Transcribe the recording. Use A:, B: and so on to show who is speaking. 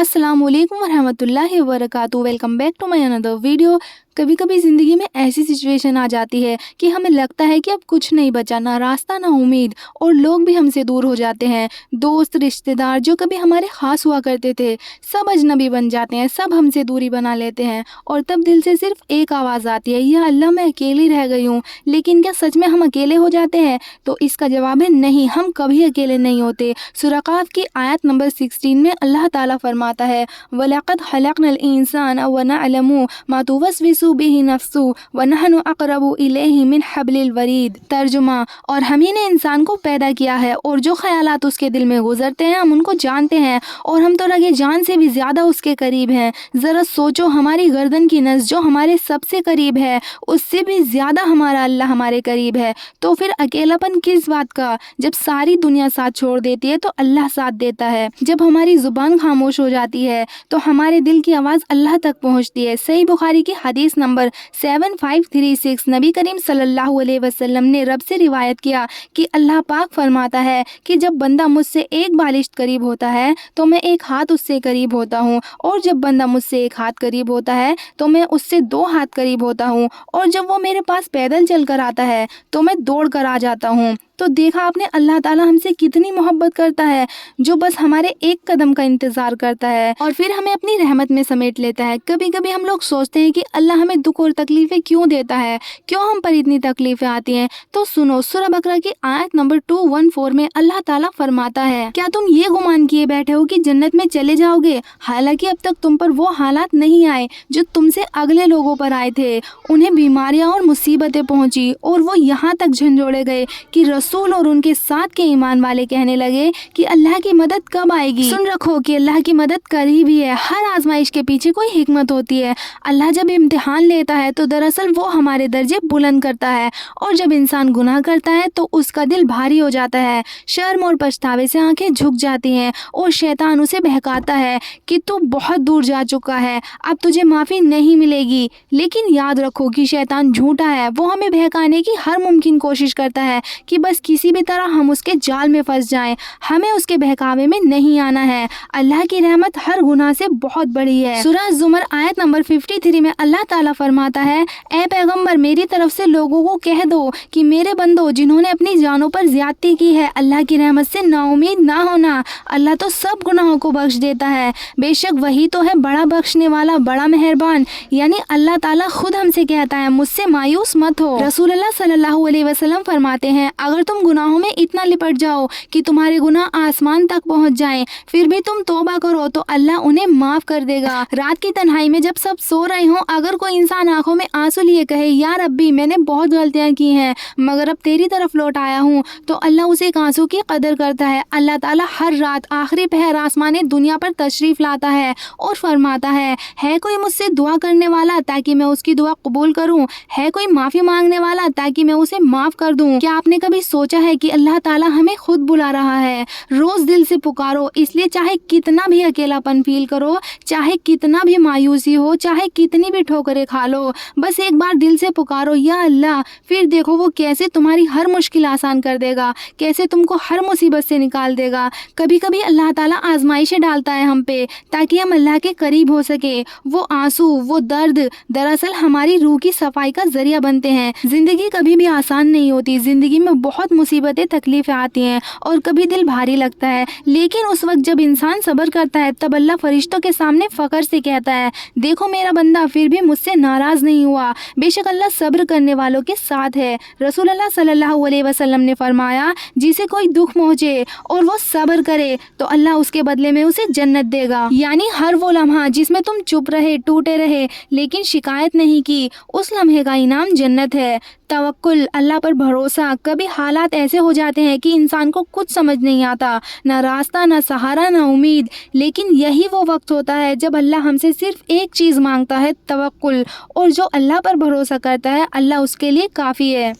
A: अस्सलाम वालेकुम वरहमतुल्लाहि वबरकातुहू। Welcome back to my another video. कभी कभी ज़िंदगी में ऐसी सिचुएशन आ जाती है कि हमें लगता है कि अब कुछ नहीं बचा, ना रास्ता ना उम्मीद, और लोग भी हमसे दूर हो जाते हैं। दोस्त रिश्तेदार जो कभी हमारे खास हुआ करते थे, सब अजनबी बन जाते हैं, सब हमसे दूरी बना लेते हैं। और तब दिल से सिर्फ एक आवाज़ आती है, या अल्लाह मैं अकेली रह गई हूँ। लेकिन क्या सच में हम अकेले हो जाते हैं? तो इसका जवाब है नहीं, हम कभी अकेले नहीं होते। सूरह काफ की आयत नंबर 16 में अल्लाह ताला फरमाता है, वलक़द खलक़नल इंसान व नअलमु मा तुवस्विसु बिही नफ्सु व नहनु अक़रबु इलैहि मिन हब्लिल वरीद। तर्जुमा, और हम ही ने इंसान को पैदा किया है और जो ख्यालात उसके दिल में गुजरते हैं हम उनको जानते हैं, और हम तो लगे जान से भी ज़्यादा उसके करीब हैं। ज़रा सोचो, हमारी गर्दन की नस जो हमारे सबसे करीब है, उससे भी ज़्यादा हमारा अल्लाह हमारे करीब है। तो फिर अकेलापन किस बात का? जब सारी दुनिया साथ छोड़ देती है तो अल्लाह साथ देता है। जब हमारी ज़ुबान खामोश हो जाती है तो हमारे दिल की आवाज़ अल्लाह तक पहुँचती है। सही बुखारी की हदीस नंबर 7536, नबी करीम सल्लल्लाहु अलैहि वसल्लम ने रब से रिवायत किया कि अल्लाह पाक फरमाता है कि जब बंदा मुझसे एक बालिश्त करीब होता है तो मैं एक हाथ उससे करीब होता हूँ, और जब बंदा मुझसे एक हाथ करीब होता है तो मैं उससे 2 हाथ करीब होता हूँ, और जब वो मेरे पास पैदल चल कर आता है तो मैं दौड़ कर आ जाता हूँ। तो देखा आपने, अल्लाह ताला हमसे कितनी मोहब्बत करता है, जो बस हमारे एक कदम का इंतज़ार करता है और फिर हमें अपनी रहमत में समेट लेता है। कभी कभी हम लोग सोचते हैं कि अल्लाह हमें दुख और तकलीफ़ें क्यों देता है, क्यों हम पर इतनी तकलीफ़ें आती हैं। तो सुनो, सूरह बकरा की आयत नंबर 214 में अल्लाह ताला फरमाता है, क्या तुम ये गुमान किए बैठे हो कि जन्नत में चले जाओगे, हालांकि अब तक तुम पर वो हालात नहीं आए जो तुमसे अगले लोगों पर आए थे। उन्हें बीमारियां और मुसीबतें पहुंची और वो यहाँ तक झंझोड़े गए कि रसूल और उनके साथ के ईमान वाले कहने लगे कि अल्लाह की मदद कब आएगी। सुन रखो कि अल्लाह की मदद करीबी है। हर आजमाइश के पीछे कोई हिकमत होती है। अल्लाह जब इम्तिहान लेता है तो दरअसल वो हमारे दर्जे बुलंद करता है, और जब इंसान गुनाह करता है तो उसका दिल भारी हो जाता है। शर्म और पछतावे से आंखें झुक जाती हैं और शैतान उसे बहकाता है कि तू बहुत दूर जा चुका है, अब तुझे माफ़ी नहीं मिलेगी। लेकिन याद रखो कि शैतान झूठा है। वो हमें बहकाने की हर मुमकिन कोशिश करता है कि बस किसी भी तरह हम उसके जाल में फंस जाएं। हमें उसके बहकावे में नहीं आना है। अल्लाह की रहमत हर गुनाह से बहुत बड़ी है। सूरह ज़ुमर आयत नंबर 53 में अल्लाह ताला फरमाता है, ए पैगंबर, मेरी तरफ से लोगों को कह दो कि मेरे बंदो जिन्होंने अपनी जानों पर ज्यादती की है, अल्लाह की रहमत से नाउमीद ना होना। अल्लाह तो सब गुनाहों को बख्श देता है, बेशक वही तो है बड़ा बख्शने वाला, बड़ा मेहरबान। यानी अल्लाह ताला खुद हमसे कहता है, मुझसे मायूस मत हो। रसूलुल्लाह सल्लल्लाहु अलैहि वसल्लम फरमाते हैं, अगर तुम गुनाहों में इतना लिपट जाओ कि तुम्हारे गुनाह आसमान तक पहुंच जाएं, फिर भी तुम तौबा करो तो अल्लाह उन्हें माफ कर देगा। रात की तन्हाई में जब सब सो रहे हों, अगर कोई इंसान आंखों में आंसू लिए कहे, यार रब्बी मैंने बहुत गलतियां की हैं मगर अब तेरी तरफ लौट आया हूँ, तो अल्लाह उसे एक आंसू की कदर करता है। अल्लाह ताला हर रात आखिरी पहर आसमान दुनिया पर तशरीफ लाता है और फरमाता है कोई मुझसे दुआ करने वाला ताकि मैं उसकी दुआ कबूल करूँ, है कोई माफ़ी मांगने वाला ताकि मैं उसे माफ़ कर दूँ। क्या आपने कभी सोचा है कि अल्लाह ताला हमें खुद बुला रहा है? रोज़ दिल से पुकारो। इसलिए चाहे कितना भी अकेलापन फील करो, चाहे कितना भी मायूसी हो, चाहे कितनी भी ठोकरें खा लो, बस एक बार दिल से पुकारो, या अल्लाह। फिर देखो वो कैसे तुम्हारी हर मुश्किल आसान कर देगा, कैसे तुमको हर मुसीबत से निकाल देगा। कभी कभी अल्लाह ताला आजमाइशें डालता है हम पे ताकि हम अल्लाह के करीब हो सके। वो आंसू, वो दर्द दरअसल हमारी रूह की सफाई का जरिया बनते हैं। जिंदगी कभी भी आसान नहीं होती। जिंदगी में बहुत मुसीबतें, तकलीफें आती हैं और कभी दिल भारी लगता है, लेकिन उस वक्त जब इंसान सब्र करता है तब अल्लाह फरिश्तों के सामने फख्र से कहता है, देखो मेरा बंदा फिर भी मुझसे नाराज नहीं हुआ, बेशक अल्लाह सब्र करने वालों के साथ है। रसूलुल्लाह सल्लल्लाहु अलैहि वसल्लम ने फरमाया, जिसे कोई दुख पहुंचे और वो सब्र करे तो अल्लाह उसके बदले में उसे जन्नत देगा। यानी हर वो लम्हा जिसमें तुम चुप रहे, टूटे रहे, लेकिन शिकायत नहीं की, उस लम्हे का इनाम जन्नत है। तवक्कुल, अल्लाह पर भरोसा। कभी हालात ऐसे हो जाते हैं कि इंसान को कुछ समझ नहीं आता, ना रास्ता, ना सहारा, ना उम्मीद, लेकिन यही वो वक्त होता है जब अल्लाह हमसे सिर्फ एक चीज़ मांगता है, तवक्कुल। और जो अल्लाह पर भरोसा करता है अल्लाह उसके लिए काफ़ी है।